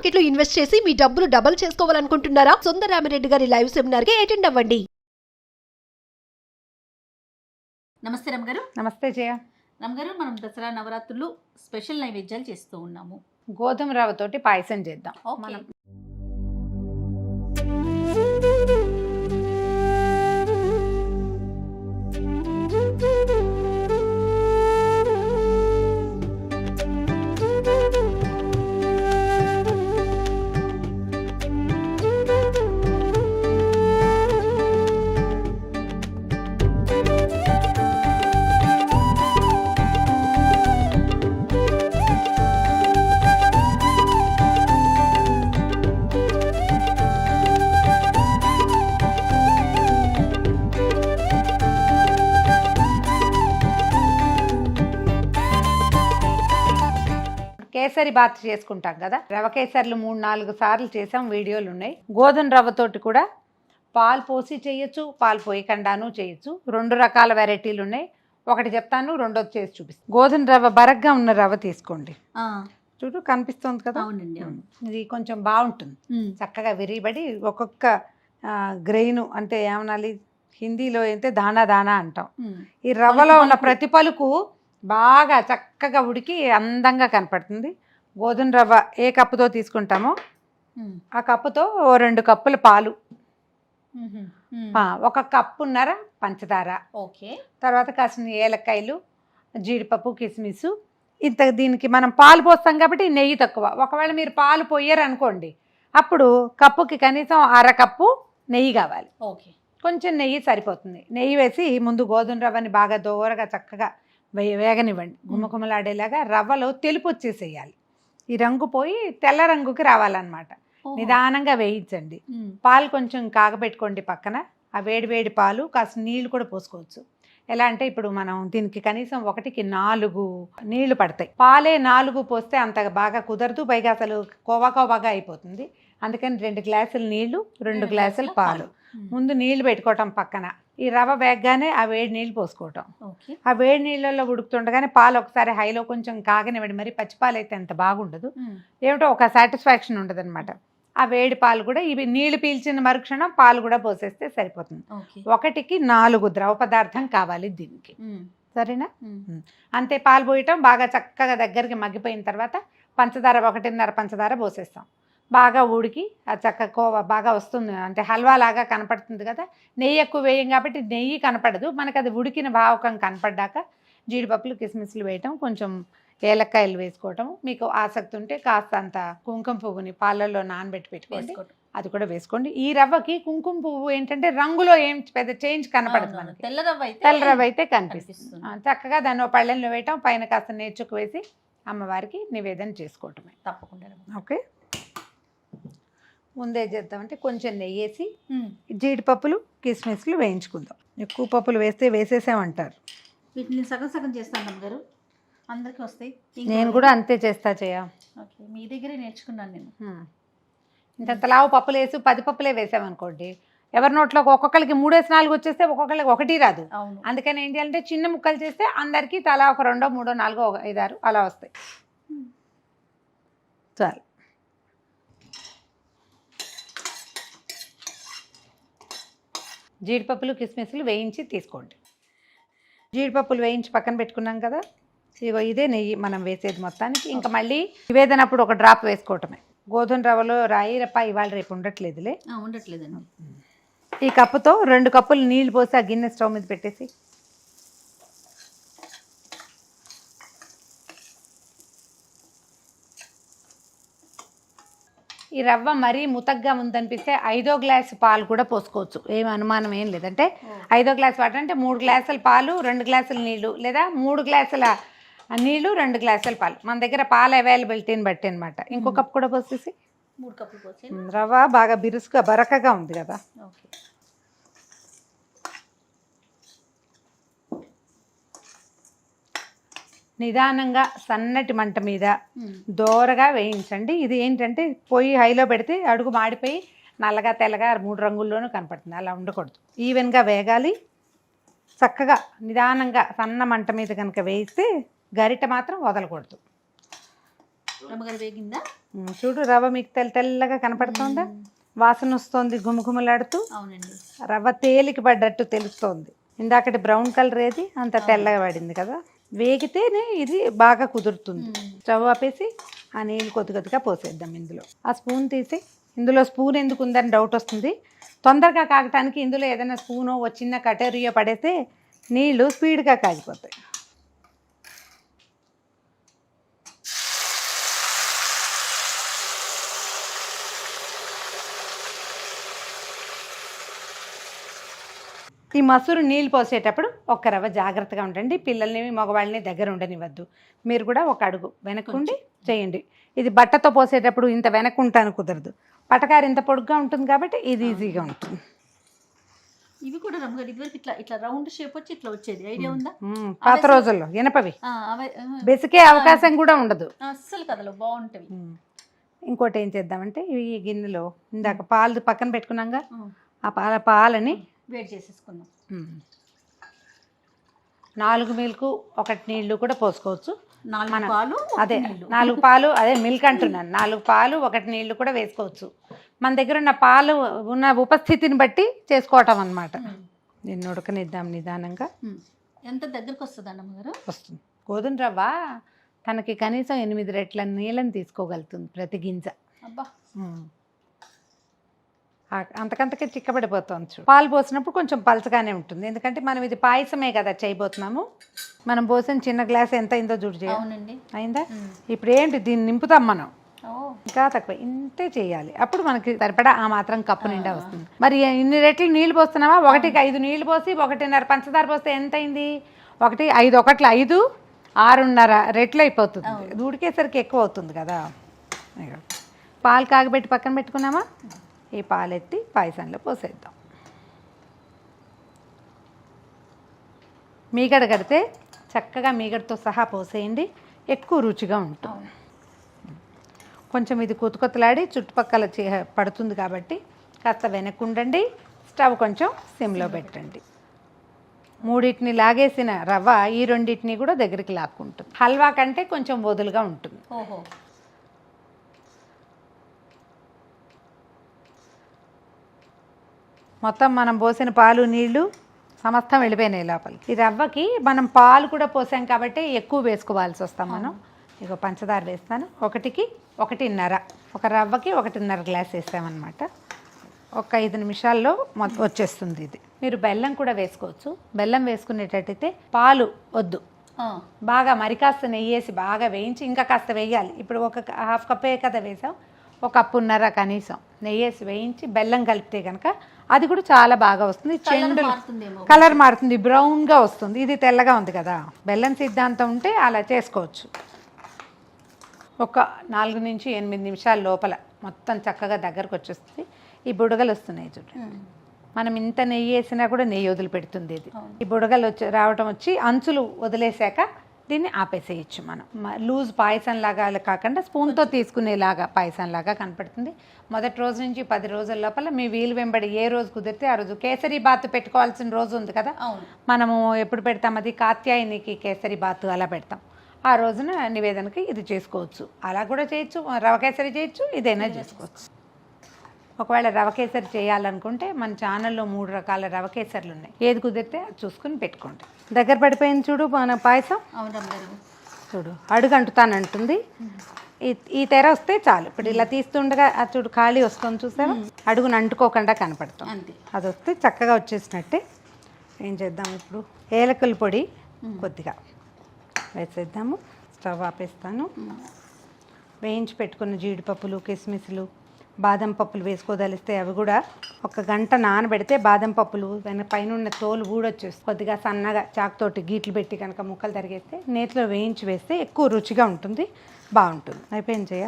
Market లో invest చేసి మీ డబ్బులు డబుల్ చేసుకోవాలనుకుంటున్నారా? సుందరరామిరెడ్డి గారి లైవ్ సెమినార్ కి అటెండ్ అవ్వండి. నమస్తే రమగారు. నమస్తే జయ. రమగారు, మనం దసరా నవరాత్రులు స్పెషల్ నైవేద్యాలు చేస్తూ ఉన్నాము. గోధుమ రవ్వతోటి పాయసం చేద్దాం. మనం కేసరి బాత్ చేసుకుంటాం కదా, రవ కేసర్లు 3-4 సార్లు చేసాం, వీడియోలు ఉన్నాయి. గోధుమ రవ్వతోటి కూడా పాలు పోసి చేయొచ్చు, పాలు పోయకుండాను చేయొచ్చు. 2 రకాల వెరైటీలు ఉన్నాయి. ఒకటి చెప్తాను, రెండోది చేసి చూపిస్తాను. గోధుమ రవ్వ బరగ్గా ఉన్న రవ్వ తీసుకోండి. చూడు కనిపిస్తుంది కదా, ఇది కొంచెం బాగుంటుంది, చక్కగా విరిబడి ఒక్కొక్క గ్రెయిన్ అంటే ఏమనాలి, హిందీలో అయితే దానా దానా అంటాం. ఈ రవ్వలో ఉన్న ప్రతి పలుకు బాగా చక్కగా ఉడికి అందంగా కనపడుతుంది. గోధుమ రవ్వ ఏ కప్పుతో తీసుకుంటామో ఆ కప్పుతో 2 కప్పుల పాలు, 1 కప్పున్నర పంచదార, ఓకే, తర్వాత కాసిన ఏలక్కాయలు, జీడిపప్పు, కిస్మిస్. ఇంత దీనికి మనం పాలు పోస్తాం కాబట్టి నెయ్యి తక్కువ. ఒకవేళ మీరు పాలు పోయారు అనుకోండి, అప్పుడు కప్పుకి కనీసం 1/2 కప్పు నెయ్యి కావాలి. ఓకే, కొంచెం నెయ్యి సరిపోతుంది. నెయ్యి వేసి ముందు గోధుమ రవ్వని బాగా దోరగా చక్కగా వేగనివ్వండి. గుమ్మగుమ్మలాడేలాగా రవ్వలో తెలుపు వచ్చేసేయాలి. ఈ రంగు పోయి తెల్ల రంగుకి రావాలన్నమాట. నిదానంగా వేయించండి. పాలు కొంచెం కాగబెట్టుకోండి పక్కన. ఆ వేడి వేడి పాలు కాస్త నీళ్లు కూడా పోసుకోవచ్చు. ఎలా అంటే ఇప్పుడు మనం దీనికి కనీసం 1కి 4 నీళ్లు పడతాయి. పాలే 4 పోస్తే అంత బాగా కుదరదు, పైగా అసలు కోవాగా అయిపోతుంది. అందుకని 2 గ్లాసులు నీళ్లు, 2 గ్లాసులు పాలు. ముందు నీళ్లు పెట్టుకోవటం పక్కన. ఈ రవ్వ వేగగానే ఆ వేడి నీళ్ళు పోసుకోవటం. ఆ వేడి నీళ్ళల్లో ఉడుకుతుండగానే పాలు ఒకసారి హైలో కొంచెం కాగనివ్వండి. మరి పచ్చిపాలు అయితే అంత బాగుండదు, ఏమిటో ఒక సాటిస్ఫాక్షన్ ఉండదు అనమాట. ఆ వేడి పాలు కూడా ఇవి నీళ్లు పీల్చిన మరుక్షణం పాలు కూడా పోసేస్తే సరిపోతుంది. 1కి 4 ద్రవ పదార్థం కావాలి దీనికి, సరేనా? అంతే. పాలు పోయటం బాగా చక్కగా దగ్గరికి మగ్గిపోయిన తర్వాత పంచదార 1.5 పంచదార పోసేస్తాం. బాగా ఉడికి ఆ చక్క కోవా బాగా వస్తుంది, అంటే హల్వా లాగా కనపడుతుంది కదా. నెయ్యి ఎక్కువ వేయం కాబట్టి నెయ్యి కనపడదు మనకు, అది ఉడికిన భావకం కనపడ్డాక జీడిపప్పులు, కిస్మిస్లు వేయటం, కొంచెం ఏలక్కాయలు వేసుకోవటం. మీకు ఆసక్తి ఉంటే కాస్త అంత కుంకుమ పువ్వుని పాలల్లో నానబెట్టి పెట్టుకోండి, అది కూడా వేసుకోండి. ఈ రవ్వకి కుంకుమ పువ్వు ఏంటంటే రంగులో ఏం పెద్ద చేంజ్ కనపడదు మనకి. తెల్ల రవ్వ అయితే కనిపిస్తుంది. చక్కగా దాన్ని పళ్ళెంలో వేయటం, పైన కాస్త నేర్చుకు వేసి అమ్మవారికి నివేదన చేసుకోవటమే. తప్పకుండా. ఓకే, ముందే చేద్దామంటే కొంచెం నెయ్యి వేసి జీడిపప్పులు, కిస్మిస్లు వేయించుకుందాం. ఎక్కువ పప్పులు వేస్తే వేసేసామంటారు. వీటిని సగం సగం చేస్తాను అమ్మగారు, అందరికీ వస్తాయి. నేను కూడా అంతే చేస్తా చేయ. ఓకే, మీ దగ్గరే నేర్చుకున్నాను నేను. ఇంత లావు పప్పులు వేసి 10 పప్పులే వేసామనుకోండి, ఎవరి నోట్లోకి ఒక్కొక్కరికి 3-4 వచ్చేస్తే ఒక్కొక్కరికి 1 రాదు. అందుకని ఏం చేయాలంటే చిన్న ముక్కలు చేస్తే అందరికీ తలా ఒక 2, 3, 4, 5, 6 అలా వస్తాయి. చాలు. జీడిపప్పులు, కిస్మిస్లు వేయించి తీసుకోండి. జీడిపప్పులు వేయించి పక్కన పెట్టుకున్నాం కదా, ఇగో ఇదే నెయ్యి మనం వేసేది మొత్తానికి. ఇంకా మళ్ళీ నివేదనప్పుడు 1 డ్రాప్ వేసుకోవటమే. గోధుమ రవ్వలో రాయిరప్ప ఇవాళ రేపు ఉండట్లేదులే. ఉండట్లేదండి. ఈ కప్పుతో 2 కప్పులు నీళ్లు పోసి ఆ గిన్నె స్టవ్ మీద పెట్టేసి ఈ రవ్వ మరీ ముతగ్గా ఉందనిపిస్తే 5వ గ్లాసు పాలు కూడా పోసుకోవచ్చు, ఏం అనుమానం ఏం లేదంటే. 5వ గ్లాసు వాటర్ అంటే 3 గ్లాసుల పాలు, 2 గ్లాసుల నీళ్లు, లేదా 3 గ్లాసుల నీళ్లు, 2 గ్లాసుల పాలు. మన దగ్గర పాలు అవైలబిలిటీని బట్టి అనమాట. ఇంకో కప్పు కూడా పోసేసి 3 కప్పులు పోసి. రవ్వ బాగా బిరుసుగా బరకగా ఉంది కదా, నిదానంగా సన్నటి మంట మీద దోరగా వేయించండి. ఇది ఏంటంటే పొయ్యి హైలో పెడితే అడుగు మాడిపోయి నల్లగా తెల్లగా 3 రంగుల్లోనూ కనపడుతుంది. అలా ఉండకూడదు, ఈవెన్గా వేగాలి. చక్కగా నిదానంగా సన్న మంట మీద కనుక వేయిస్తే గరిట మాత్రం వదలకూడదు. రమ్మగారు వేగిందా? చూడు రవ్వ మీకు తెల్లగా కనపడుతుందా, వాసన వస్తుంది గుమగుమలాడుతూ. అవునండి. రవ్వ తేలిక పడ్డట్టు తెలుస్తోంది. ఇందాకటి బ్రౌన్ కలర్ ఏది అంత తెల్లగా పడింది కదా, వేగితేనే ఇది బాగా కుదురుతుంది. స్టవ్ ఆపేసి ఆ నీళ్ళు కొద్దిగా పోసేద్దాం ఇందులో. ఆ స్పూన్ తీసి, ఇందులో స్పూన్ ఎందుకు ఉందని డౌట్ వస్తుంది. తొందరగా కాగటానికి ఇందులో ఏదైనా స్పూనో చిన్న కటోరియో పడేస్తే నీళ్ళు స్పీడ్గా కాగిపోతాయి. ఈ మసూరు నీళ్ళు పోసేటప్పుడు ఒక్క రవ్వ జాగ్రత్తగా ఉండండి. పిల్లల్ని మగవాళ్ళని దగ్గర ఉండనివ్వద్దు. మీరు కూడా ఒక అడుగు వెనక్కుండి చేయండి. ఇది బట్టతో పోసేటప్పుడు ఇంత వెనక్కుంటాను కుదరదు. పటకారు ఇంత పొడుగ్గా ఉంటుంది కాబట్టి ఇది ఈజీగా ఉంటుంది. ఇవి కూడా రమ్మగారు ఇదివరకు ఇట్లా ఇట్లా రౌండ్ షేప్ వచ్చి ఇట్లా వచ్చేది, ఐడియా ఉందా? పాత రోజుల్లో ఇనపవి అవే బెసికే అవకాశం కూడా ఉండదు. అస్సలు కథలో బాగుంటవి. ఇంకోటి ఏం చేద్దామంటే ఈ గిన్నెలో ఇందాక పాలు పక్కన పెట్టుకున్నాగా, ఆ పాలని వేడి చేసేసుకుందాం. 4 మిల్క్ 1 నీళ్లు కూడా పోసుకోవచ్చు. 4 పాలు అదే 4 పాలు, అదే మిల్క్ అంటున్నాను. 4 పాలు 1 నీళ్లు కూడా వేసుకోవచ్చు. మన దగ్గర ఉన్న పాలు ఉన్న ఉపస్థితిని బట్టి చేసుకోవటం అన్నమాట. దీన్ని ఉడకనిద్దాం నిదానంగా. ఎంత దగ్గరకు వస్తుంది అన్నగారు? వస్తుంది. గోధుమ రవ్వ తనకి కనీసం 8 రెట్ల నీళ్ళని తీసుకోగలుగుతుంది ప్రతి గింజ. అబ్బా, అంతకంతకే చిక్కబడిపోతుంది. చూడు, పాలు పోసినప్పుడు కొంచెం పలచగానే ఉంటుంది, ఎందుకంటే మనం ఇది పాయసమే కదా చేయబోతున్నాము. మనం పోసిన చిన్న గ్లాస్ ఎంత అయిందో చూడు. అవునండి, అయిందా? ఇప్పుడు ఏంటి దీన్ని నింపుతాం మనం, ఇంకా తక్కువ ఇంతే చేయాలి. అప్పుడు మనకి సరిపడా ఆ మాత్రం కప్పు నిండా వస్తుంది. మరి ఇన్ని రెట్లు నీళ్ళు పోస్తున్నావా? 1కి 5 నీళ్ళు పోసి 1.5 పంచదార పోస్తే ఎంత అయింది? 1 5 1 5 6.5 రెట్లు అయిపోతుంది. ఉడికేసరికి ఎక్కువ అవుతుంది కదా. పాలు కాగబెట్టి పక్కన పెట్టుకున్నామా? ఈ పాలు ఎత్తి పాయసంలో పోసేద్దాం. మీగడ కడితే చక్కగా మీగడతో సహా పోసేయండి, ఎక్కువ రుచిగా ఉంటుంది. కొంచెం ఇది కొత్తలాడి చుట్టుపక్కల పడుతుంది కాబట్టి కాస్త వెనక్కుండండి. స్టవ్ కొంచెం సిమ్లో పెట్టండి. 3 లాగేసిన రవ్వ ఈ 2 కూడా దగ్గరికి లాక్కుంటుంది. హల్వా కంటే కొంచెం వదులుగా ఉంటుంది. ఓహో, మొత్తం మనం పోసిన పాలు నీళ్లు సమస్తం వెళ్ళిపోయినాయి లోపలికి. ఈ రవ్వకి మనం పాలు కూడా పోసాం కాబట్టి ఎక్కువ వేసుకోవాల్సి వస్తాం మనం. ఇక పంచదార వేస్తాను. 1కి 1.5, ఒక రవ్వకి 1.5 గ్లాస్ వేసామన్నమాట. ఒక 5 నిమిషాల్లో వచ్చేస్తుంది ఇది. మీరు బెల్లం కూడా వేసుకోవచ్చు. బెల్లం వేసుకునేటట్టయితే పాలు వద్దు, బాగా మరి కాస్త నెయ్యి వేసి బాగా వేయించి, ఇంకా కాస్త వేయాలి. ఇప్పుడు ఒక 1/2 కప్పే కదా వేసాం, 1.5 కప్పు కనీసం నెయ్యి వేసి వేయించి బెల్లం కలిపితే కనుక అది కూడా చాలా బాగా వస్తుంది. చెండు కలర్ మారుతుంది, బ్రౌన్గా వస్తుంది. ఇది తెల్లగా ఉంది కదా. బెల్లం సిద్ధాంతం ఉంటే అలా చేసుకోవచ్చు. ఒక 4 నుంచి 8 నిమిషాల లోపల మొత్తం చక్కగా దగ్గరకు వచ్చేస్తుంది. ఈ బుడగలు వస్తున్నాయి చూడండి. మనం ఇంత నెయ్యి వేసినా కూడా నెయ్యి వదిలిపెడుతుంది ఇది. ఈ బుడగలు రావటం వచ్చి అంచులు వదిలేసాక దీన్ని ఆపేసేయచ్చు. మనం లూజ్ పాయసం లాగా కాకుండా స్పూన్తో తీసుకునేలాగా పాయసం లాగా కనపడుతుంది. మొదటి రోజు నుంచి 10 రోజుల లోపల మీ వీలు వెంబడి ఏ రోజు కుదిరితే ఆ రోజు. కేసరి బాత్ పెట్టుకోవాల్సిన రోజు ఉంది కదా, మనము ఎప్పుడు పెడతాం? అది కాత్యాయనికి కేసరి బాత్ అలా పెడతాం. ఆ రోజున నివేదనకి ఇది చేసుకోవచ్చు. అలా కూడా చేయొచ్చు, రవ కేసరి చేయొచ్చు, ఇదైనా చేసుకోవచ్చు. ఒకవేళ రవ కేసరి చేయాలనుకుంటే మన ఛానల్లో 3 రకాల రవ కేసర్లు ఉన్నాయి. ఏది కుదిరితే అది చూసుకుని పెట్టుకోండి. దగ్గర పడిపోయింది చూడు మన పాయసం. చూడు అడుగు అంటుతానంటుంది. ఈ తెర వస్తే చాలు. ఇప్పుడు ఇలా తీస్తుండగా అది చూడు ఖాళీ వస్తుంది, చూసావా? అడుగును అంటుకోకుండా కనపడతాం. అది వస్తే చక్కగా వచ్చేసినట్టే. ఏం చేద్దాం ఇప్పుడు? ఏలకల పొడి కొద్దిగా వేసేద్దాము. స్టవ్ ఆపేస్తాను. వేయించి పెట్టుకున్న జీడిపప్పులు, కిస్మిస్లు, బాదం పప్పులు వేసుకోదలిస్తే అవి కూడా 1 గంట నానబెడితే బాదం పప్పులు పైన ఉన్న తోలు ఊడొచ్చేస్తుంది. కొద్దిగా సన్నగా చాకుతోటి గీట్లు పెట్టి కనుక ముక్కలు తరిగేస్తే నేతిలో వేయించి వేస్తే ఎక్కువ రుచిగా ఉంటుంది, బాగుంటుంది. అయిపోయింది చేయ.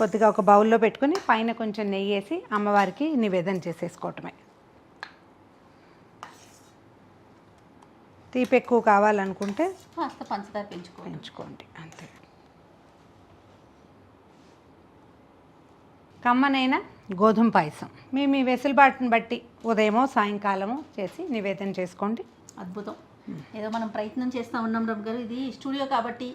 కొద్దిగా ఒక బౌల్లో పెట్టుకుని పైన కొంచెం నెయ్యి వేసి అమ్మవారికి నివేదన చేసేసుకోవటమే. తీపి ఎక్కువ కావాలనుకుంటే పంచదార పెంచుకోండి, అంతే. కమ్మనైనా గోధుమ పాయసం మీ వెసులుబాటుని బట్టి ఉదయమో సాయంకాలమో చేసి నివేదన చేసుకోండి. అద్భుతం. ఏదో మనం ప్రయత్నం చేస్తూ ఉన్నాం రమ్మ గారు. ఇది స్టూడియో కాబట్టి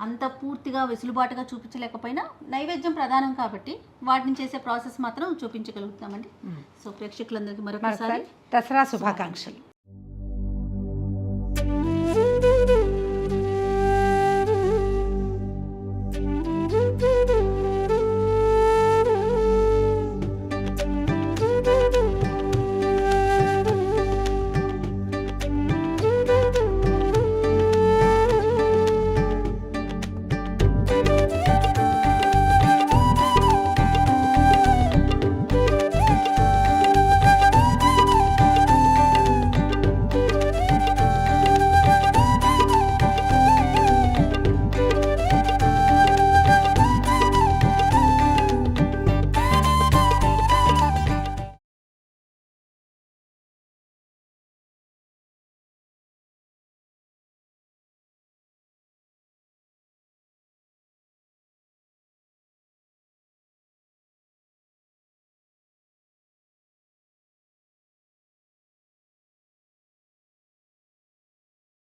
అంత పూర్తిగా వెసులుబాటుగా చూపించలేకపోయినా నైవేద్యం ప్రధానం కాబట్టి వాటిని చేసే ప్రాసెస్ మాత్రం చూపించగలుగుతామండి. సో ప్రేక్షకులందరికీ మరొకసారి దసరా శుభాకాంక్షలు.